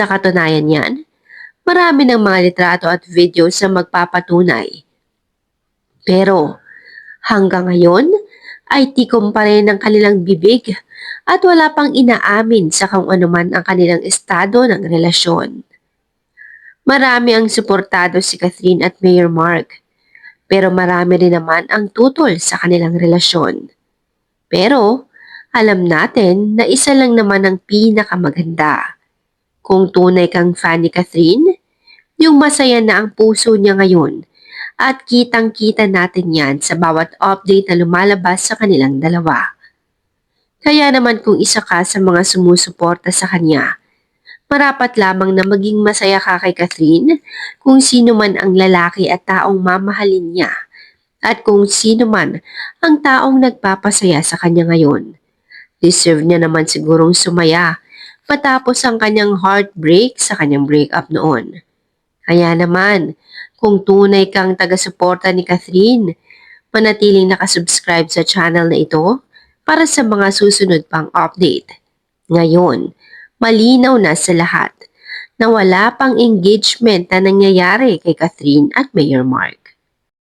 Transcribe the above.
Sa katunayan niyan, marami ng mga litrato at video sa magpapatunay. Pero hanggang ngayon ay tikom pa rin ang kanilang bibig at wala pang inaamin sa kung anuman ang kanilang estado ng relasyon. Marami ang suportado si Catherine at Mayor Mark, pero marami rin naman ang tutol sa kanilang relasyon. Pero alam natin na isa lang naman ang pinakamaganda. Kung tunay kang fan ni Catherine, yung masaya na ang puso niya ngayon at kitang-kita natin yan sa bawat update na lumalabas sa kanilang dalawa. Kaya naman kung isa ka sa mga sumusuporta sa kanya, marapat lamang na maging masaya ka kay Catherine kung sino man ang lalaki at taong mamahalin niya at kung sino man ang taong nagpapasaya sa kanya ngayon. Deserve niya naman sigurong sumaya matapos ang kanyang heartbreak sa kanyang breakup noon. Kaya naman, kung tunay kang taga-suporta ni Catherine, manatiling nakasubscribe sa channel na ito para sa mga susunod pang update. Ngayon, malinaw na sa lahat na wala pang engagement na nangyayari kay Catherine at Mayor Mark.